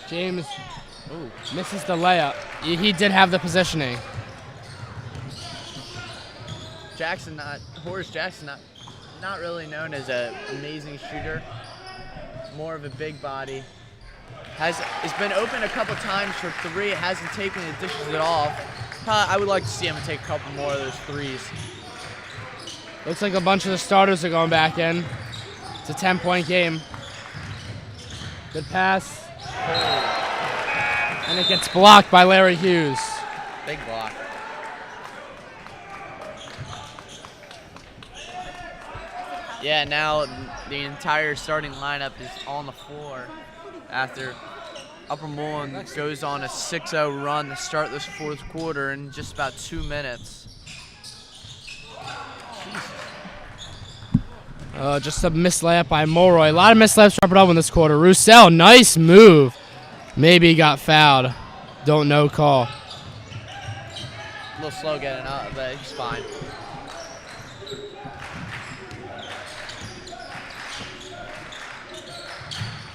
James misses the layup. He did have the positioning. Horace Jackson, not really known as an amazing shooter. More of a big body. It's been open a couple times for 3. It hasn't taken it, dishes it off. I would like to see him take a couple more of those 3s. Looks like a bunch of the starters are going back in. It's a 10-point game. Good pass. And it gets blocked by Larry Hughes. Big block. Yeah, now the entire starting lineup is on the floor after Upper Moreland goes on a 6-0 run to start this 4th quarter in just about 2 minutes. Just a missed layup by Mulroy. A lot of missed layups for Upper Dublin this quarter. Roussel, nice move. Maybe he got fouled. Don't know call. A little slow getting up, but he's fine.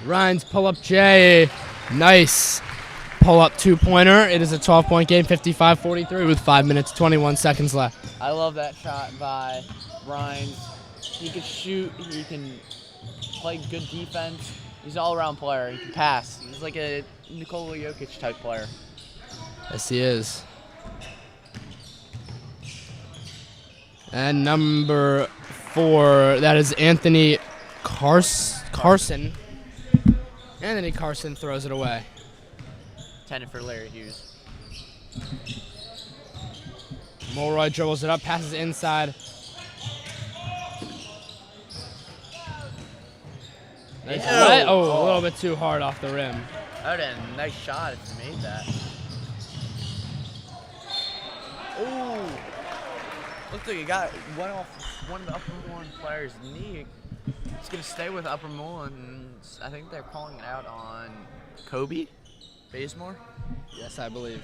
Ryan's pull-up J. Nice pull-up 2-pointer. It is a 12-point game, 55-43 with 5 minutes, 21 seconds left. I love that shot by Rhines. He can shoot. He can play good defense. He's an all-around player. He can pass. He's like a Nikola Jokic type player. Yes, he is. And number 4, that is Anthony Carson. Anthony Carson throws it away. Intended for Larry Hughes. Mulroy dribbles it up, passes it inside. Nice play. Oh, a little bit too hard off the rim. That would have been a nice shot if you made that. Ooh. Looks like it got one off one of the Upper Moreland players' knee. It's going to stay with Upper Moreland. I think they're calling it out on Kobe Bazemore. Yes, I believe.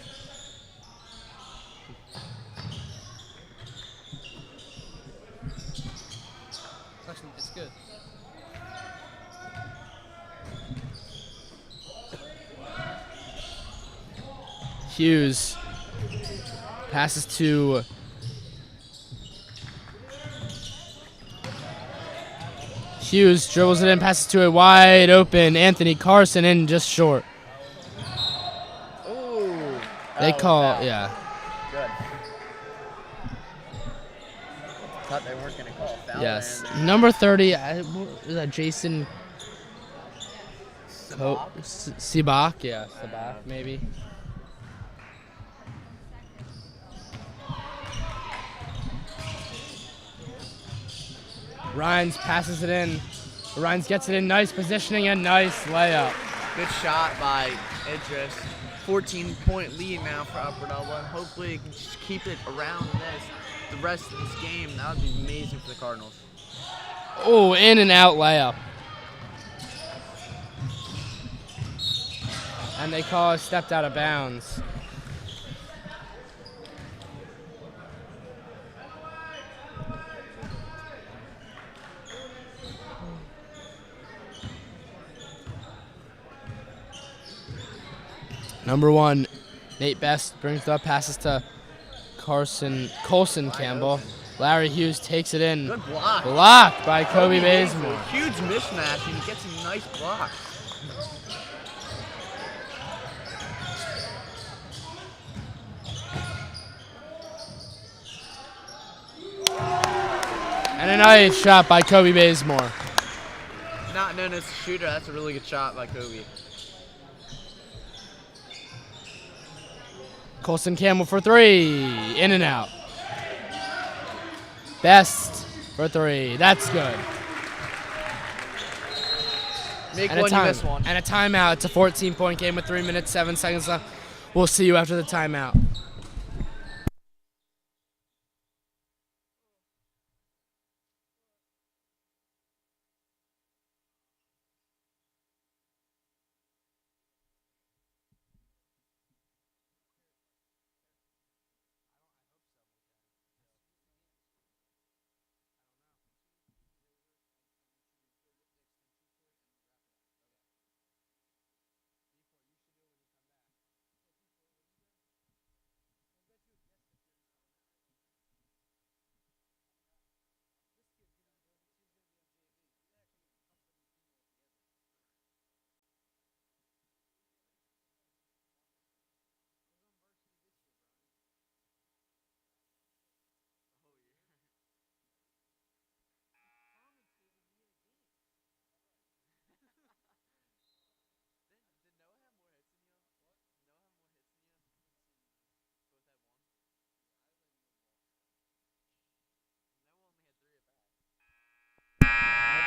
It's good. Hughes passes to Hughes dribbles it in, passes to a wide open Anthony Carson in just short. Ooh. They Oh, call, foul. yeah. Good. Thought they weren't gonna call a foul. Yes. there. Number 30, is that Jason Sibak? Yeah, Sibak, maybe. Rhines passes it in. Rhines gets it in. Nice positioning and nice layup. Good shot by Idris. 14-point lead now for Upper Dublin. Hopefully, it can just keep it around this the rest of this game. That would be amazing for the Cardinals. Oh, in and out layup. And they call it stepped out of bounds. Number 1, Nate Best brings it up, passes to Colson Campbell. Larry Hughes takes it in. Good block. Blocked by Kobe Bazemore. Huge mismatch, and he gets a nice block. And a nice shot by Kobe Bazemore. Not known as a shooter. That's a really good shot by Kobe. Colson Campbell for 3. In and out. Best for 3. That's good. Make And one, you miss one. And a timeout. It's a 14-point game with 3 minutes, 7 seconds left. We'll see you after the timeout.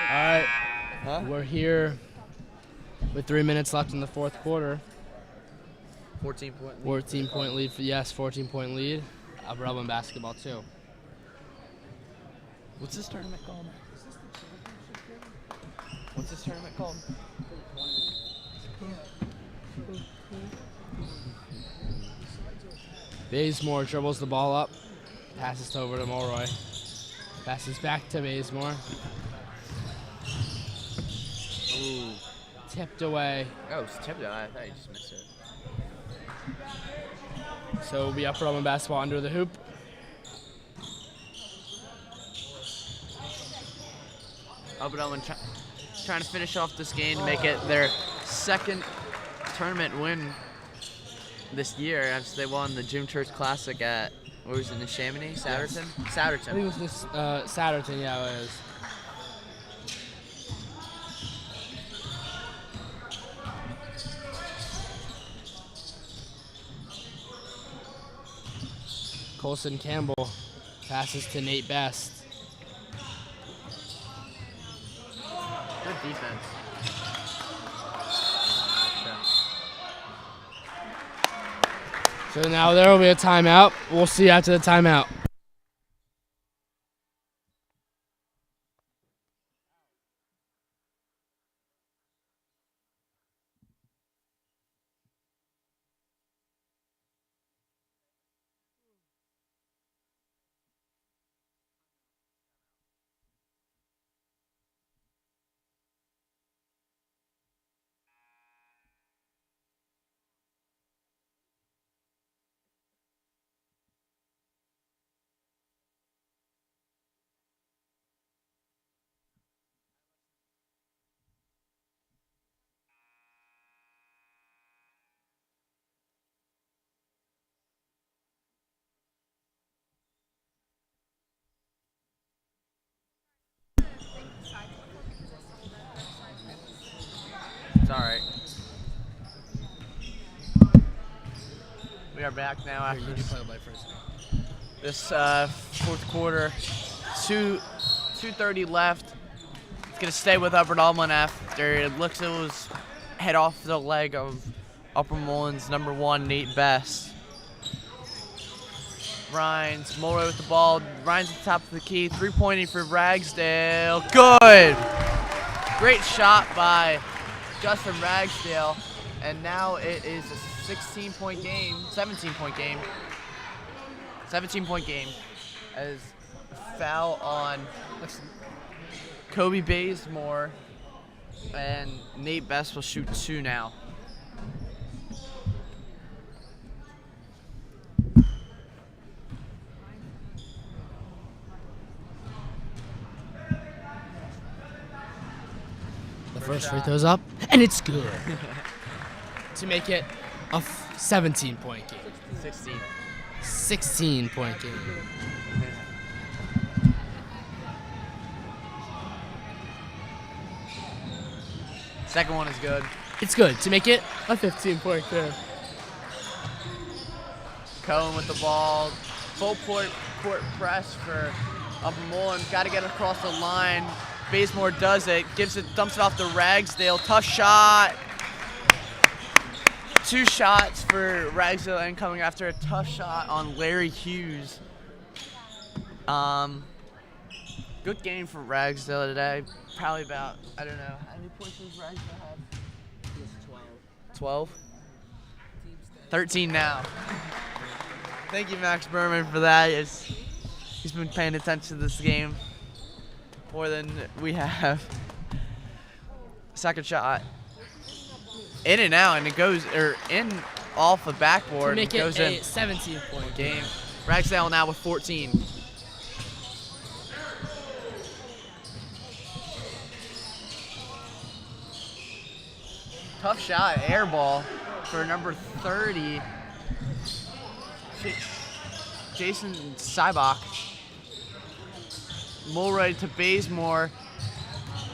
All right. We're here with 3 minutes left in the fourth quarter. 14-point lead. 14-point lead. 14-point lead. Upper Dublin basketball too. What's this tournament called? What's this tournament called? Bazemore dribbles the ball up, passes over to Mulroy, passes back to Bazemore. Ooh. Tipped away. Oh, it's tipped out. I thought you just missed it. So it'll be Upper Dublin basketball under the hoop. Upper Dublin trying to finish off this game to make it their second tournament win this year, as they won the June Church Classic at, what was it, Neshaminy? Satterton? Yes. Satterton. I think it was this Satterton, yeah, it is. Colson Campbell passes to Nate Best. Good defense. So now there will be a timeout. We'll see you after the timeout. We are back now after You play by first. this fourth quarter. 2:30 left. It's gonna stay with Upper Dublin after it looks it was head off the leg of Upper Moreland's number 1, Nate Best. Rhines, Mulroy with the ball. Rhines at the top of the key. 3-pointing for Ragsdale. Good! Great shot by Justin Ragsdale. And now it is a 17-point game. 17-point game. As a foul on Kobe Bazemore. And Nate Best will shoot 2 now. The first free throw's up, and it's good. To make it a 17-point game. 16. 16-point game. Second one is good. It's good to make it a 15-point game. Cohen with the ball. Full court press for Upper Moreland. Got to get across the line. Bazemore does it. Dumps it off to Ragsdale. Tough shot. 2 shots for Ragsdale and coming after a tough shot on Larry Hughes. Good game for Ragsdale today. Probably about, I don't know, how many points does Ragsdale have? 12. 13 now. Thank you, Max Berman, for that. He's been paying attention to this game more than we have. Second shot. In and out, and it goes, in off the backboard. To make and it goes a in. 17-point game. Ragsdale now with 14. Tough shot, air ball for number 30, Jason Sybach. Mulroy to Bazemore,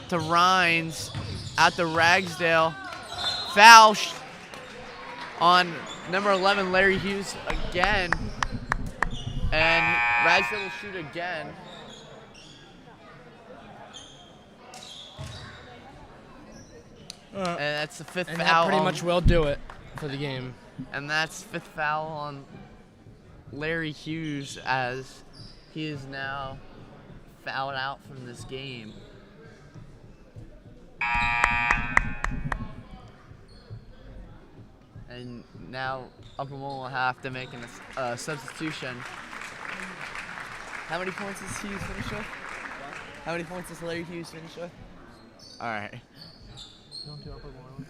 to Rhines, out to Ragsdale. Foul on number 11, Larry Hughes again. And Ragsdale will shoot again. And that's the 5th And foul. that pretty on- much will do it for the game. And that's 5th foul on Larry Hughes as he is now fouled out from this game. And now Upper Moreland will have to make a substitution. How many points does Hughes finish with? How many points does Larry Hughes finish with? All right. Don't do Upper Moreland.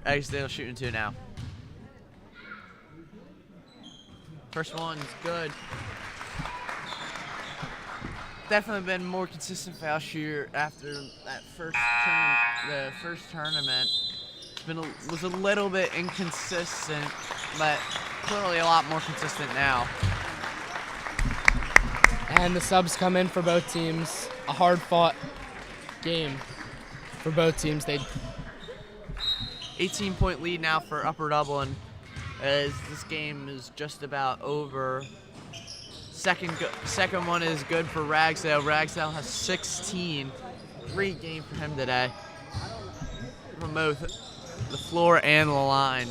Ragsdale shooting 2 now. First one's good. Definitely been more consistent foul shooter after that the first tournament. Was a little bit inconsistent, but clearly a lot more consistent now. And the subs come in for both teams. A hard-fought game for both teams. 18-point lead now for Upper Dublin as this game is just about over. Second one is good for Ragsdale. Ragsdale has 16. Great game for him today. From both the floor and the line.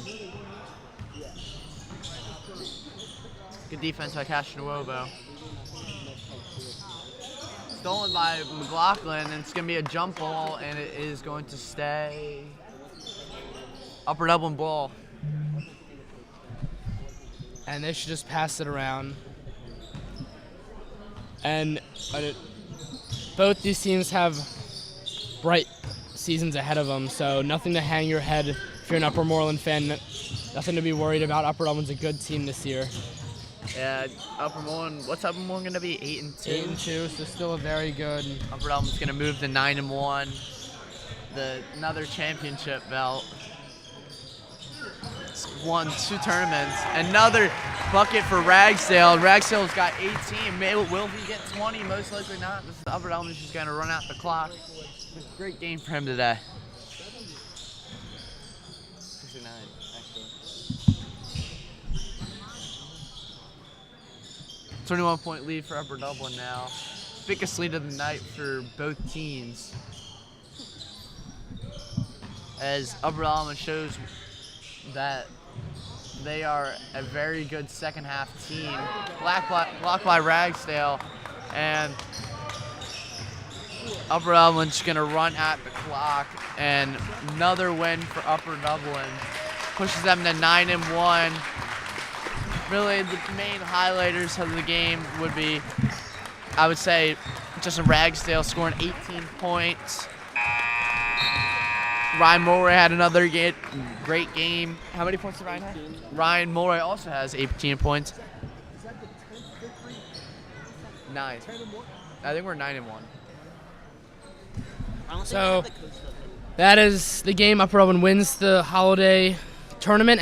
Good defense by Castronuovo. Stolen by McLaughlin, and it's going to be a jump ball, and it is going to stay Upper Dublin ball. And they should just pass it around. And both these teams have bright seasons ahead of them, so nothing to hang your head if you're an Upper Moreland fan. Nothing to be worried about. Upper Dublin's a good team this year. Yeah, Upper Moreland, what's Upper Moreland going to be? 8-2? 8-2, so still a very good. Upper Dublin's going to move to 9-1. Another championship belt. Won 2 tournaments. Another bucket for Ragsdale. Ragsdale's got 18. Will he get 20? Most likely not. This is Upper Dublin's just going to run out the clock. Great game for him today. 69, actually. 21-point lead for Upper Dublin now. Biggest lead of the night for both teams. As Upper Dublin shows that they are a very good second half team. Blocked by Ragsdale, and Upper Dublin's gonna run at the clock, and another win for Upper Dublin pushes them to 9-1. Really, the main highlighters of the game would be, I would say, Justin Ragsdale scoring 18 points. Ryan Mulray had another great game. How many points did Ryan have? Ryan Mulray also has 18 points. 9. I think we're 9-1. So that is the game. Upper Dublin wins the holiday tournament.